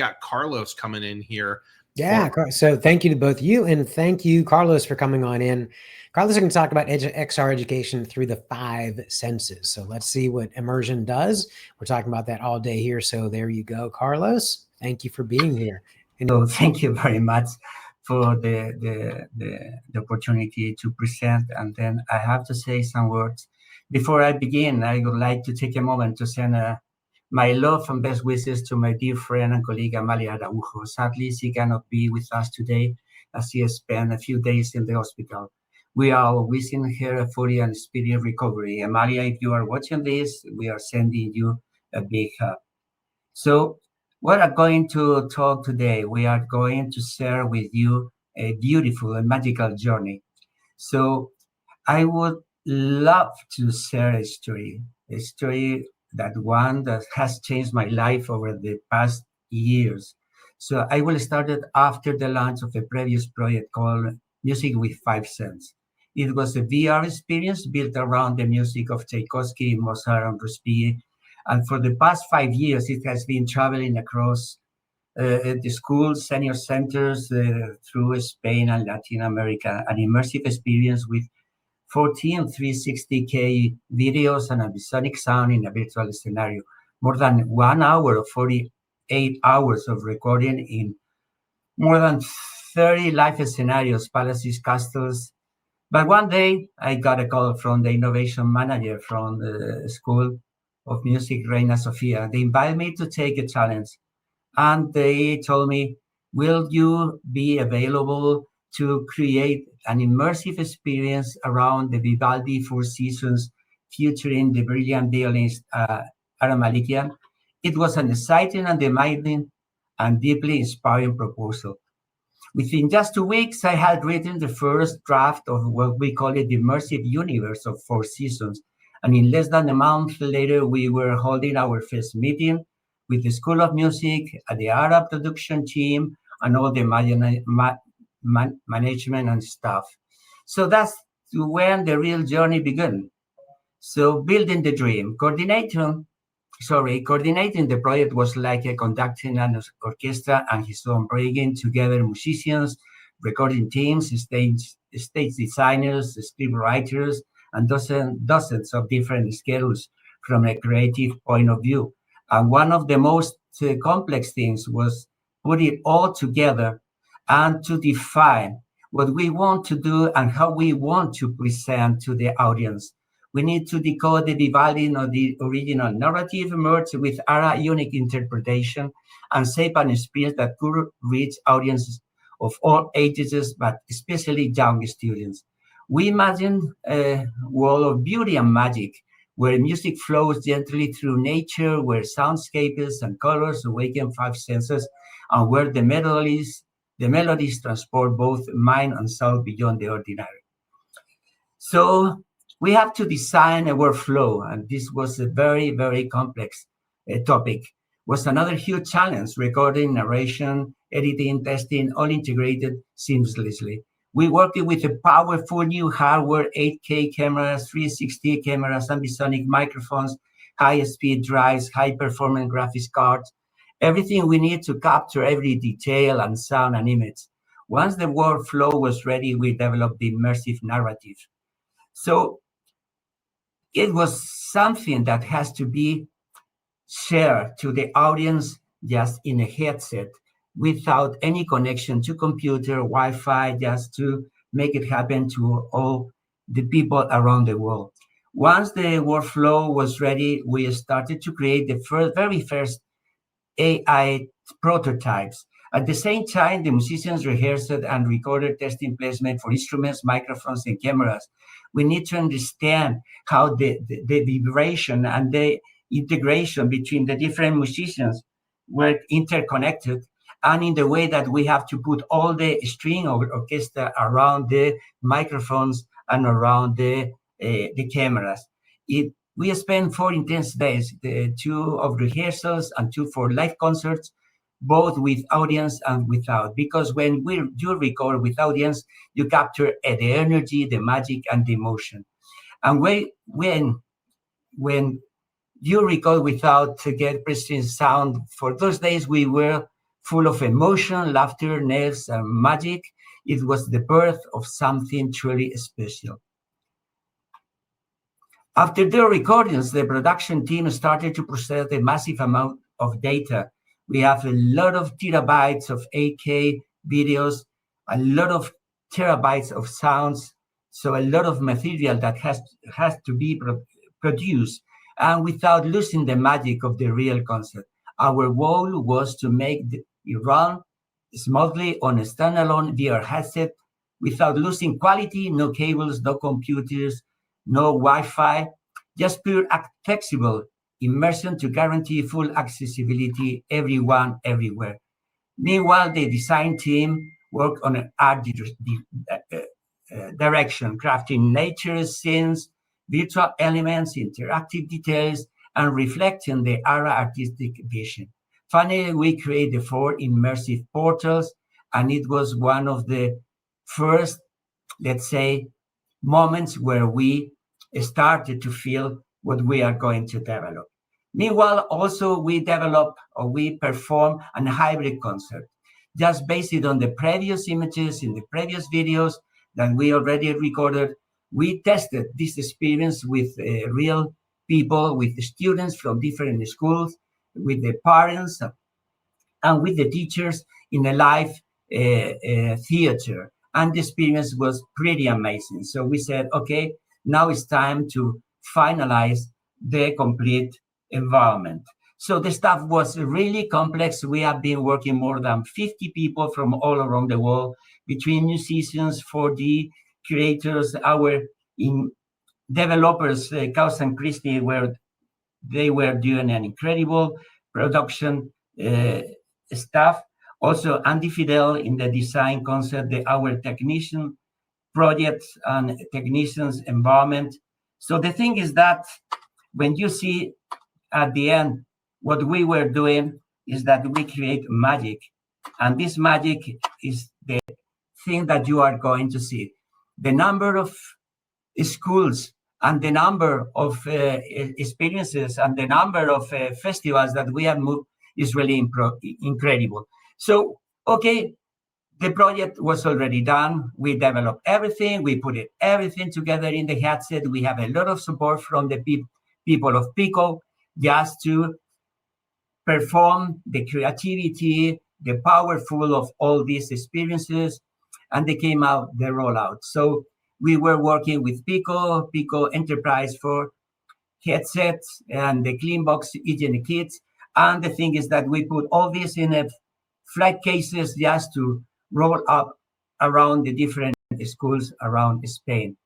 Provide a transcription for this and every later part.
got Carlos coming in here. Yeah, so thank you to both you, and thank you, Carlos, for coming on in. Carlos is going to talk about XR education through the 5 senses. So let's see what immersion does. We're talking about that all day here. So there you go, Carlos. Thank you for being here. So thank you very much for the opportunity to present. And then I have to say some words. Before I begin, I would like to take a moment to send my love and best wishes to my dear friend and colleague, Amalia Araujo. Sadly, she cannot be with us today as she has spent a few days in the hospital. We are wishing her a full and speedy recovery. Amalia, if you are watching this, we are sending you a big hug. So we are going to talk today. We are going to share with you a beautiful and magical journey. So I would love to share a story that has changed my life over the past years. So I will start it after the launch of a previous project called Music with 5 Cents. It was a VR experience built around the music of Tchaikovsky, Mozart, and Rossby. And for the past 5 years, it has been traveling across the schools, senior centers through Spain and Latin America, an immersive experience with 14 360K videos and a sonic sound in a virtual scenario. More than 1 hour of 48 hours of recording in more than 30 live scenarios, palaces, castles. But one day I got a call from the innovation manager from the School of Music, Reina Sofía. They invited me to take a challenge. And they told me, will you be available to create an immersive experience around the Vivaldi Four Seasons featuring the brilliant violinist Ara Malikian? It was an exciting and demanding and deeply inspiring proposal. Within just 2 weeks, I had written the first draft of what we call it the immersive universe of Four Seasons. And in less than a month later, we were holding our first meeting with the School of Music, the Arab production team, and all the management and staff. So that's when the real journey began. So building the dream, coordinating the project was like conducting an orchestra and his own, bringing together musicians, recording teams, stage designers, script writers, and dozens of different schedules from a creative point of view. And one of the most complex things was put it all together and to define what we want to do and how we want to present to the audience. We need to decode the Vivaldi or the original narrative, merged with our unique interpretation, and shape an experience that could reach audiences of all ages, but especially young students. We imagine a world of beauty and magic, where music flows gently through nature, where soundscapes and colors awaken 5 senses, and where the melodies transport both mind and soul beyond the ordinary. So we have to design a workflow, and this was a very, very complex topic. Was another huge challenge, recording, narration, editing, testing, all integrated seamlessly. We worked with a powerful new hardware, 8K cameras, 360 cameras, ambisonic microphones, high-speed drives, high-performance graphics cards, everything we need to capture every detail and sound and image. Once the workflow was ready, we developed the immersive narrative. So it was something that has to be shared to the audience just in a headset without any connection to computer, Wi-Fi, just to make it happen to all the people around the world. Once the workflow was ready, we started to create the very first AI prototypes. At the same time, the musicians rehearsed and recorded testing placement for instruments, microphones, and cameras. We need to understand how the vibration and the integration between the different musicians were interconnected, and in the way that we have to put all the string orchestra around the microphones and around the cameras. We spent 4 intense days, 2 of rehearsals and 2 for live concerts, both with audience and without. Because when you record with audience, you capture the energy, the magic, and the emotion. And when you record without to get pristine sound, for those days we were full of emotion, laughter, nerves, and magic. It was the birth of something truly special. After the recordings, the production team started to process a massive amount of data. We have a lot of terabytes of 8K videos, a lot of terabytes of sounds, so a lot of material that has to be produced, and without losing the magic of the real concert. Our goal was to make it run smoothly on a standalone VR headset without losing quality, no cables, no computers, no Wi-Fi, just pure flexible immersion to guarantee full accessibility, everyone, everywhere. Meanwhile, the design team worked on an art direction, crafting nature scenes, virtual elements, interactive details, and reflecting the era artistic vision. Finally, we created the 4 immersive portals, and it was one of the first, let's say, moments where we started to feel what we are going to develop. Meanwhile, also we develop or we perform a hybrid concert, just based on the previous images in the previous videos that we already recorded. We tested this experience with real people, with students from different schools, with the parents, and with the teachers in a live theater. And the experience was pretty amazing. So we said, okay, now it's time to finalize the complete environment. So the stuff was really complex. We have been working more than 50 people from all around the world, between musicians, 4D creators, our developers, Kaus and Christy, they were doing an incredible production staff. Also, Andy Fidel in the design concept, our technician projects and technicians environment. So the thing is that when you see at the end, what we were doing is that we create magic. And this magic is the thing that you are going to see. The number of schools and the number of experiences and the number of festivals that we have moved is really incredible. So, okay, the project was already done. We developed everything. We put everything together in the headset. We have a lot of support from the people of Pico just to perform the creativity, the powerful of all these experiences, and they came out the rollout. So we were working with Pico Enterprise for headsets and the Cleanbox hygiene kits. And the thing is that we put all this in a flight cases just to roll up around the different schools around Spain.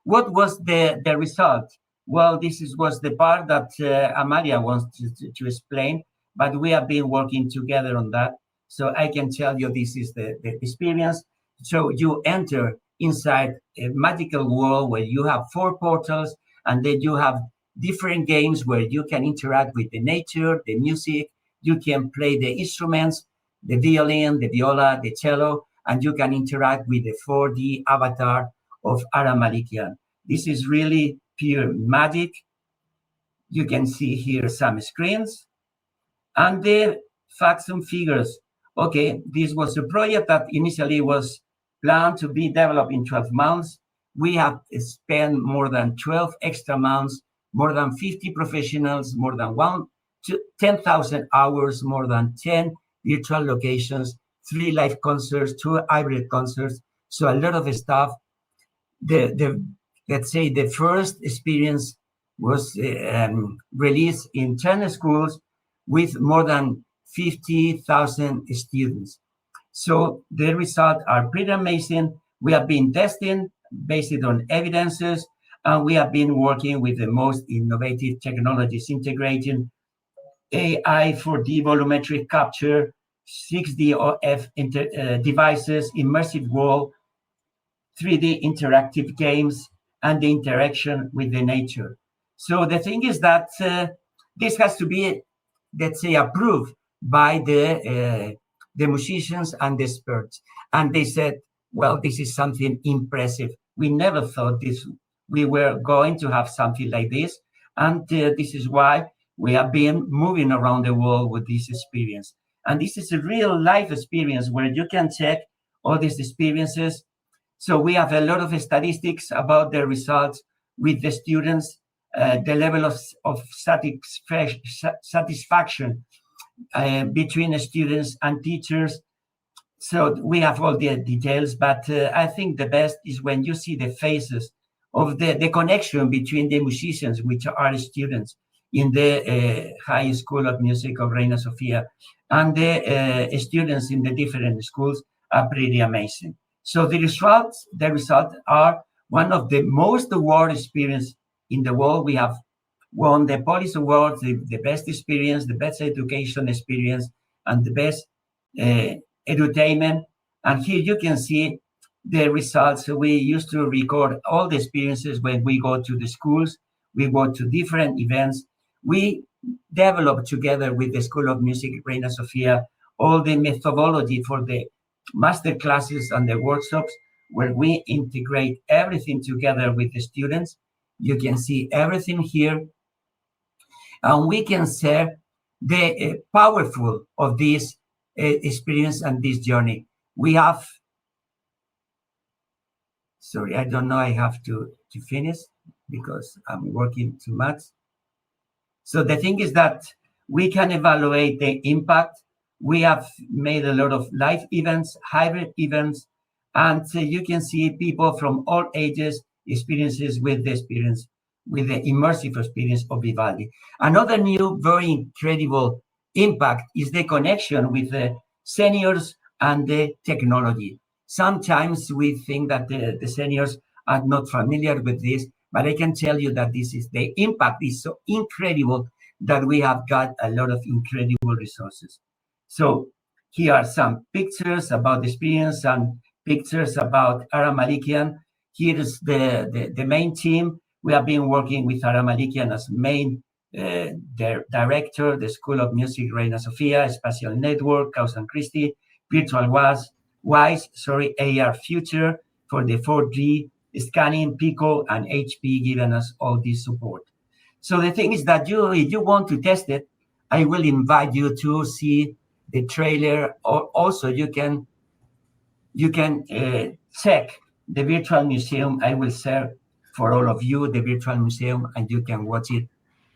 What was the result? Well, was the part that Amalia wants to explain, but we have been working together on that. So I can tell you this is the experience. So you enter inside a magical world where you have 4 portals, and then you have different games where you can interact with the nature, the music, you can play the instruments, the violin, the viola, the cello, and you can interact with the 4D avatar of Ara Malikian. This is really pure magic. You can see here some screens and the facts and figures. Okay, this was a project that initially was planned to be developed in 12 months. We have spent more than 12 extra months, more than 50 professionals, more than 10,000 hours, more than 10 virtual locations, 3 live concerts, 2 hybrid concerts. So a lot of stuff. Let's say the first experience was released in 10 schools with more than 50,000 students. So the results are pretty amazing. We have been testing based on evidences, and we have been working with the most innovative technologies, integrating AI, 4D volumetric capture, 6D OF devices, immersive world, 3D interactive games, and the interaction with the nature. So the thing is that this has to be, let's say, approved by the musicians and the experts. And they said, well, this is something impressive. We never thought we were going to have something like this. And this is why we have been moving around the world with this experience. And this is a real life experience where you can check all these experiences. So we have a lot of statistics about the results with the students, the level of satisfaction between the students and teachers. So we have all the details, but I think the best is when you see the faces of the connection between the musicians, which are students in the High School of Music of Reina Sofía, and the students in the different schools are pretty amazing. So the results are one of the most award experience in the world. We have won the Police Awards, the best experience, the best education experience, and the best edutainment. And here you can see the results. We used to record all the experiences when we go to the schools, we go to different events. We developed together with the School of Music, Reina Sofía, all the methodology for the master classes and the workshops where we integrate everything together with the students. You can see everything here. And we can share the powerful of this experience and this journey. We have, sorry, I don't know, I have to finish because I'm working too much. So the thing is that we can evaluate the impact. We have made a lot of live events, hybrid events, and you can see people from all ages experiences with the immersive experience of Vivaldi. Another new, very incredible impact is the connection with the seniors and the technology. Sometimes we think that the seniors are not familiar with this, but I can tell you that the impact is so incredible that we have got a lot of incredible resources. So here are some pictures about the experience and pictures about Ara Malikian. Here is the main team. We have been working with Ara Malikian as main director, the School of Music, Reina Sofía, Spatial Network, Caus and Christie, Virtual Wise, AR Future for the 4D scanning, Pico and HP giving us all this support. So the thing is that if you want to test it, I will invite you to see the trailer, or also you can check the virtual museum. I will share for all of you the virtual museum, and you can watch it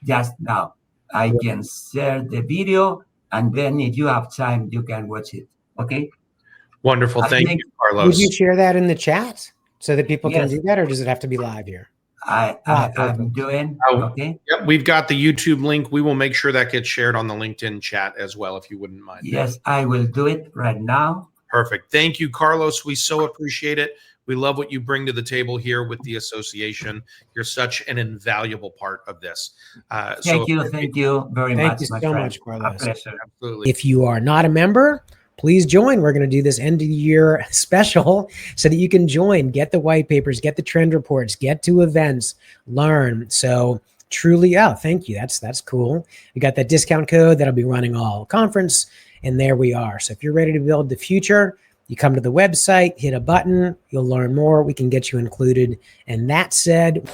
just now. I can share the video, and then if you have time, you can watch it. Okay? Wonderful. Thank you, Carlos. Would you share that in the chat so that people can do that, or does it have to be live here? I'm doing. Okay. Yep, we've got the YouTube link. We will make sure that gets shared on the LinkedIn chat as well, if you wouldn't mind. Yes, I will do it right now. Perfect. Thank you, Carlos. We so appreciate it. We love what you bring to the table here with the association. You're such an invaluable part of this. Thank you very much. Thank you so much, Carlos. A pleasure. Absolutely. If you are not a member, please join. We're going to do this end of the year special so that you can join, get the white papers, get the trend reports, get to events, learn. So truly, thank you. That's cool. We got that discount code that'll be running all conference, and there we are. So if you're ready to build the future, you come to the website, hit a button, you'll learn more. We can get you included. And that said,